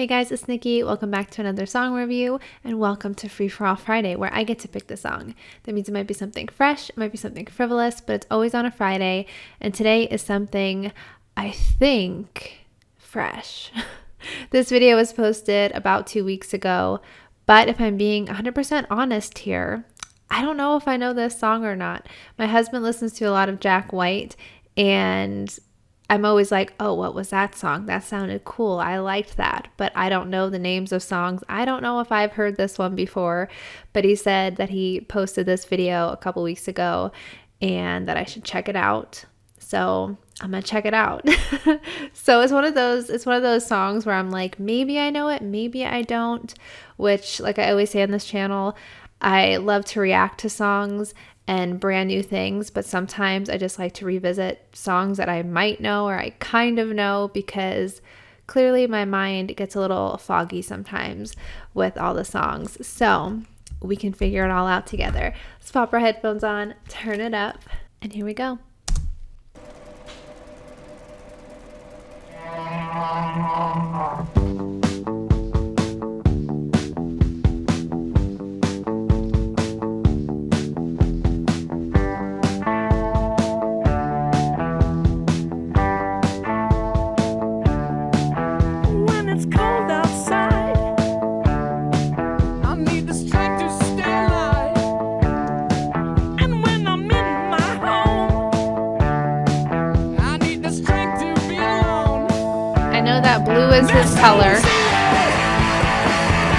Hey guys, it's Nikki. Welcome back to another song review, and welcome to Free For All Friday, where I get to pick the song. That means it might be something fresh, it might be something frivolous, but it's always on a Friday, and today is something, I think, fresh. This video was posted about 2 weeks ago, but if I'm being 100% honest here, I don't know if I know this song or not. My husband listens to a lot of Jack White, and I'm always like, oh, what was that song? That sounded cool. I liked that. But I don't know the names of songs. I don't know if I've heard this one before. But he said that he posted this video a couple weeks ago and that I should check it out. So I'm going to check it out. So it's one of those songs where I'm like, maybe I know it, maybe I don't. Which, like I always say on this channel, I love to react to songs and brand new things, but sometimes I just like to revisit songs that I might know or I kind of know, because clearly my mind gets a little foggy sometimes with all the songs. So we can figure it all out together. Let's pop our headphones on, turn it up, and here we go. I know that blue is his color.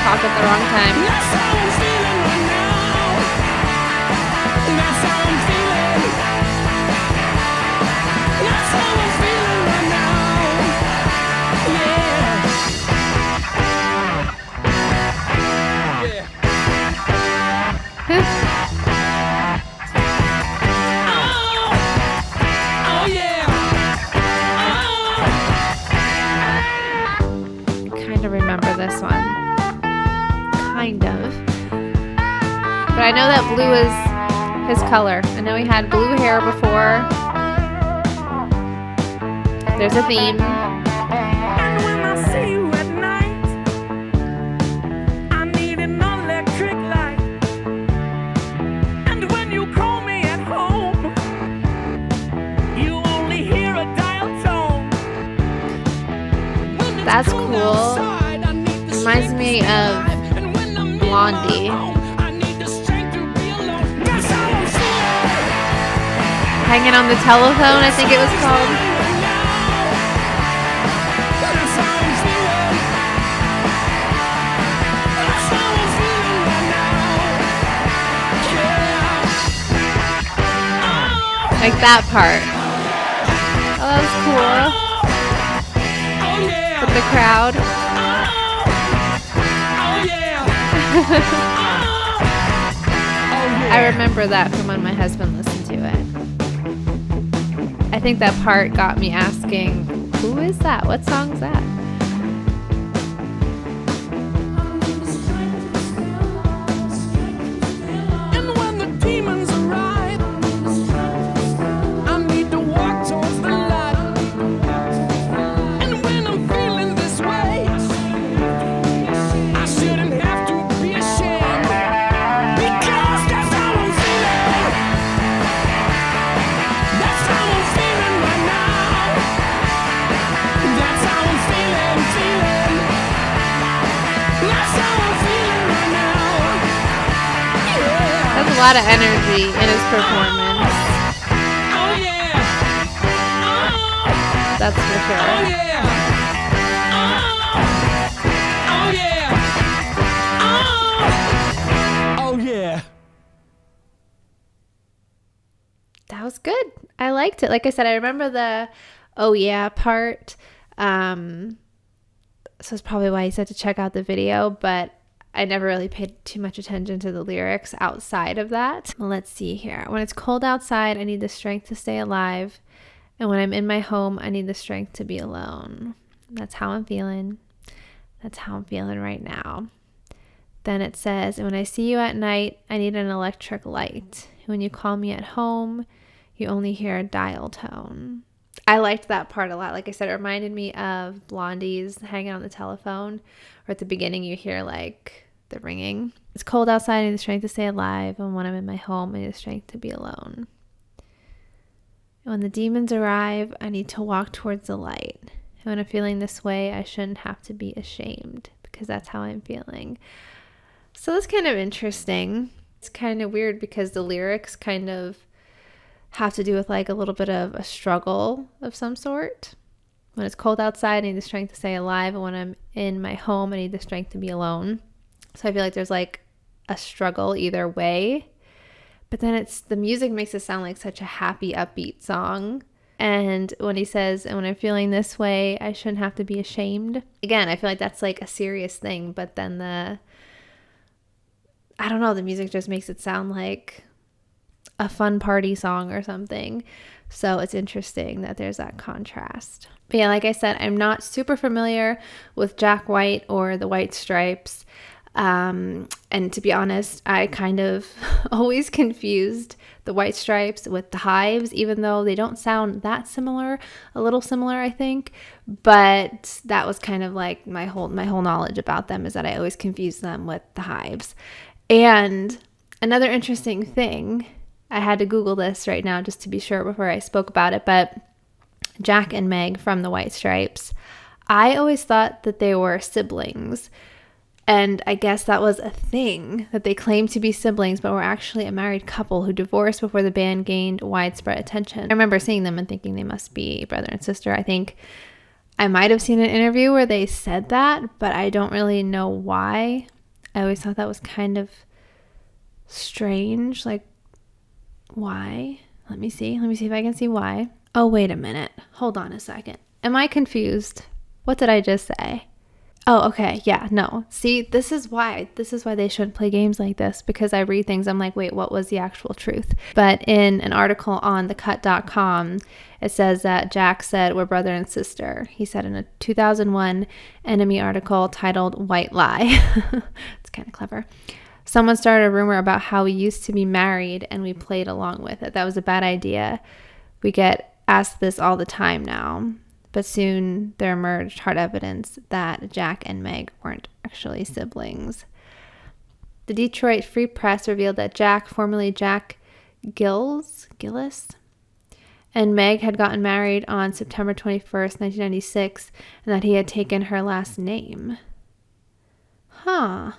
Talk at the wrong time. Remember this one, kind of, but I know that blue is his color. I know he had blue hair before. There's a theme. And when I see you at night, I need an electric light. And when you call me at home, you only hear a dial tone. That's cool. Reminds me of Blondie. Hanging on the Telephone, I think it was called. Like that part. Oh, that was cool. With the crowd. I remember that from when my husband listened to it. I think that part got me asking, who is that? What song is that? A lot of energy in his performance. Oh yeah. That's for sure. Oh yeah. Oh yeah. Oh yeah. That was good. I liked it. Like I said, I remember the oh yeah part. So it's probably why he said to check out the video, but I never really paid too much attention to the lyrics outside of that. Let's see here. When it's cold outside, I need the strength to stay alive. And when I'm in my home, I need the strength to be alone. That's how I'm feeling. That's how I'm feeling right now. Then it says, and when I see you at night, I need an electric light. When you call me at home, you only hear a dial tone. I liked that part a lot. Like I said, it reminded me of Blondie's hanging on the telephone, or at the beginning you hear like the ringing. It's cold outside, I need the strength to stay alive, and when I'm in my home, I need the strength to be alone. And when the demons arrive, I need to walk towards the light. And when I'm feeling this way, I shouldn't have to be ashamed, because that's how I'm feeling. So that's kind of interesting. It's kind of weird because the lyrics kind of have to do with like a little bit of a struggle of some sort. When it's cold outside, I need the strength to stay alive. And when I'm in my home, I need the strength to be alone. So I feel like there's like a struggle either way. But then the music makes it sound like such a happy, upbeat song. And when he says, and when I'm feeling this way, I shouldn't have to be ashamed. Again, I feel like that's like a serious thing. But then I don't know, the music just makes it sound like a fun party song or something. So it's interesting that there's that contrast. But yeah, like I said, I'm not super familiar with Jack White or the White Stripes. And to be honest, I kind of always confused the White Stripes with the Hives, even though they don't sound that similar, a little similar, I think. But that was kind of like my whole knowledge about them, is that I always confused them with the Hives. And another interesting thing, I had to Google this right now just to be sure before I spoke about it, but Jack and Meg from the White Stripes, I always thought that they were siblings. And I guess that was a thing, that they claimed to be siblings, but were actually a married couple who divorced before the band gained widespread attention. I remember seeing them and thinking they must be brother and sister. I think I might have seen an interview where they said that, but I don't really know why. I always thought that was kind of strange. Like, why? Let me see if I can see why. Oh, wait a minute. Hold on a second. Am I confused? What did I just say? Oh, okay. Yeah, no. See, this is why they shouldn't play games like this, because I read things, I'm like, wait, what was the actual truth? But in an article on thecut.com, it says that Jack said we're brother and sister. He said in a 2001 Enemy article titled White Lie. It's kind of clever. Someone started a rumor about how we used to be married and we played along with it. That was a bad idea. We get asked this all the time now. But soon there emerged hard evidence that Jack and Meg weren't actually siblings. The Detroit Free Press revealed that Jack, formerly Jack Gillis, and Meg had gotten married on September 21st, 1996, and that he had taken her last name. Huh,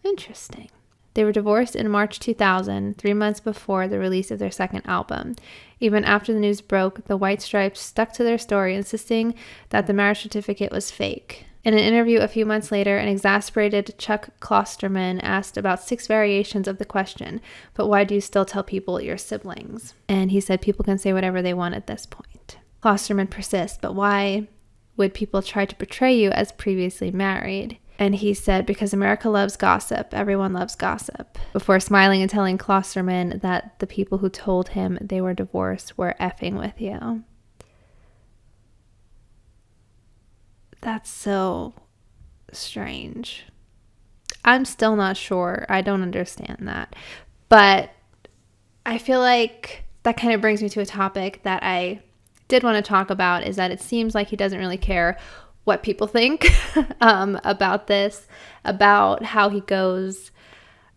interesting. They were divorced in March 2000, 3 months before the release of their second album. Even after the news broke, the White Stripes stuck to their story, insisting that the marriage certificate was fake. In an interview a few months later, an exasperated Chuck Klosterman asked about 6 variations of the question, but why do you still tell people you're siblings? And he said people can say whatever they want at this point. Klosterman persists, but why would people try to portray you as previously married? And he said, because America loves gossip, everyone loves gossip, before smiling and telling Klosterman that the people who told him they were divorced were effing with you. That's so strange. I'm still not sure. I don't understand that. But I feel like that kind of brings me to a topic that I did want to talk about, is that it seems like he doesn't really care what people think about this, about how he goes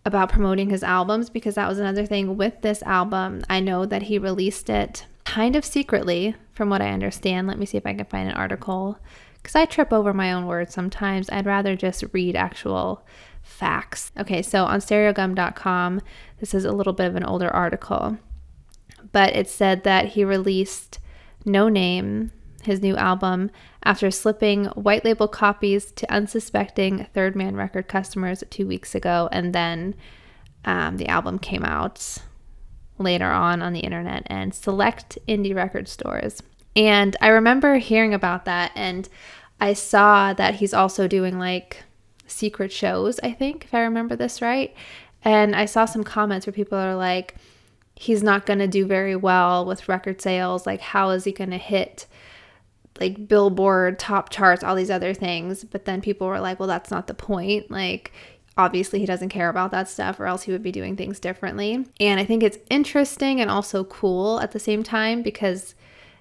about promoting his albums, because that was another thing with this album. I know that he released it kind of secretly, from what I understand. Let me see if I can find an article, because I trip over my own words sometimes. I'd rather just read actual facts. Okay, so on stereogum.com, this is a little bit of an older article, but it said that he released No Name, his new album, after slipping white label copies to unsuspecting Third Man record customers 2 weeks ago, and then the album came out later on the internet and select indie record stores. And I remember hearing about that, and I saw that he's also doing like secret shows, I think, if I remember this right. And I saw some comments where people are like, he's not going to do very well with record sales. Like, how is he going to hit like Billboard top charts, all these other things? But then people were like, well, that's not the point. Like, obviously he doesn't care about that stuff, or else he would be doing things differently. And I think it's interesting and also cool at the same time, because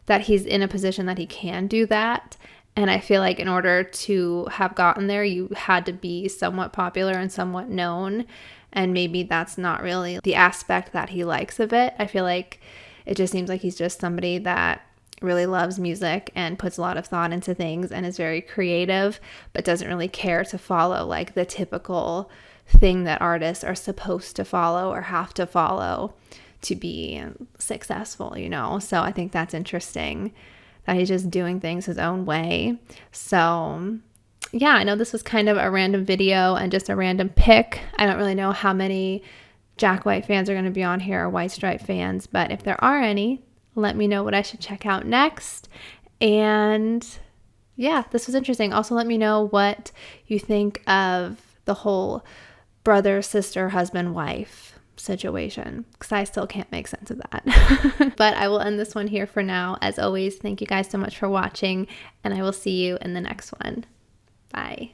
that he's in a position that he can do that. And I feel like in order to have gotten there, you had to be somewhat popular and somewhat known. And maybe that's not really the aspect that he likes of it. I feel like it just seems like he's just somebody that really loves music and puts a lot of thought into things and is very creative, but doesn't really care to follow like the typical thing that artists are supposed to follow or have to follow to be successful, you know? So I think that's interesting that he's just doing things his own way. So yeah, I know this was kind of a random video and just a random pick. I don't really know how many Jack White fans are going to be on here or White Stripe fans, but if there are any, let me know what I should check out next. And yeah, this was interesting. Also, let me know what you think of the whole brother, sister, husband, wife situation, because I still can't make sense of that. But I will end this one here for now. As always, thank you guys so much for watching, and I will see you in the next one. Bye.